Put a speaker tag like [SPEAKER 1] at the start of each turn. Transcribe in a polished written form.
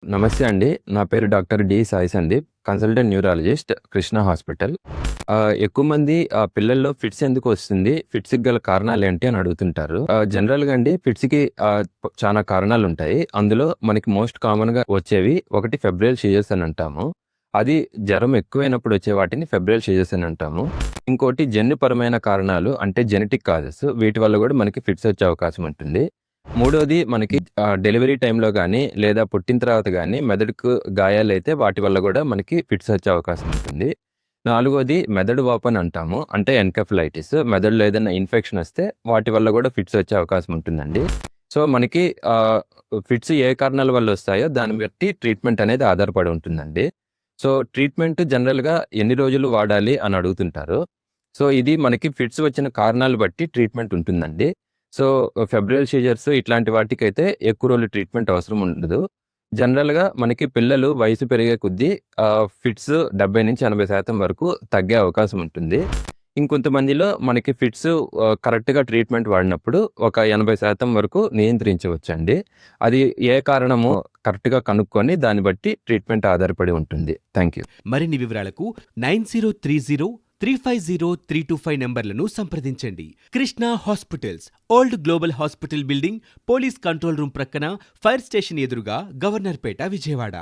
[SPEAKER 1] నమస్తే అండి. నా పేరు doctor D Sai Sandeep. Consultant neurologist, Krishna hospital. ఎక్కువ మంది పిల్లల్లో ఫిట్స్ ఎందుకొస్తుంది? ఫిట్స్‌కి గల కారణాలేంటి అని అడుగుతుంటారు. జనరల్‌గా అండి ఫిట్స్‌కి చానా కారణాలుంటాయి. అందులో మనకి మోస్ట్ కామన్‌గా వచ్చేవి ఒకటి ఫెబ్రల్ సీజర్స్ అని అంటాము. అది జ్వరం ఎక్కువైనప్పుడు వచ్చే వాటిని ఫెబ్రల్ సీజర్స్ అని అంటాము. ఇంకోటి జన్యుపరమైన కారణాలు అంటే జెనెటిక్ కాజెస్ వీటి వల్ల గూడా మనకి ఫిట్స్ వచ్చే అవకాశం ఉంటుంది. మూడోది మనకి డెలివరీ టైమ్‌లో గానీ, లేదా పుట్టిన తర్వాత గానీ మెదడుకు గాయాలైతే వాటి వల్ల గూడా మనకి ఫిట్స్ వచ్చే అవకాశం ఉంటుంది. నాలుగోది మెదడు వాపని అంటాము. అంటే ఎన్కెఫలైటిస్. మెదడులో ఏదైనా ఇన్ఫెక్షన్ వస్తే వాటి వల్ల గూడా ఫిట్స్ వచ్చే అవకాశం ఉంటుందండి. సో, మనకి ఫిట్స్ ఏ కారణాల వల్ల వస్తాయో దాన్ని బట్టి ట్రీట్మెంట్ అనేది ఆధారపడి ఉంటుందండి. సో, ట్రీట్మెంట్ జనరల్‌గా ఎన్ని రోజులు వాడాలి అని అడుగుతుంటారు. సో, ఇది మనకి ఫిట్స్ వచ్చిన కారణాలు బట్టి ట్రీట్మెంట్ ఉంటుందండి. సో, ఫెబ్రల్ సీజర్స్ ఇట్లాంటి వాటికైతే ఎక్కువ రోజులు ట్రీట్మెంట్ అవసరం ఉండదు. జనరల్‌గా మనకి పిల్లలు వయసు పెరిగే కొద్దీ ఫిట్స్ 70-80% వరకు తగ్గే అవకాశం ఉంటుంది. ఇంకొంతమందిలో మనకి ఫిట్స్ కరెక్ట్‌గా ట్రీట్మెంట్ వాడినప్పుడు ఒక 80% వరకు నియంత్రించవచ్చండి. అది ఏ కారణమో కరెక్ట్‌గా కనుక్కొని దాన్ని బట్టి ట్రీట్మెంట్ ఆధారపడి ఉంటుంది. Thank you.
[SPEAKER 2] మరిన్ని వివరాలకు 9030-350-325 నంబర్లను సంప్రదించండి. Krishna hospitals, old global hospital building, police control room ప్రక్కన, ఫైర్ స్టేషన్ ఎదురుగా, గవర్నర్పేట, విజయవాడ.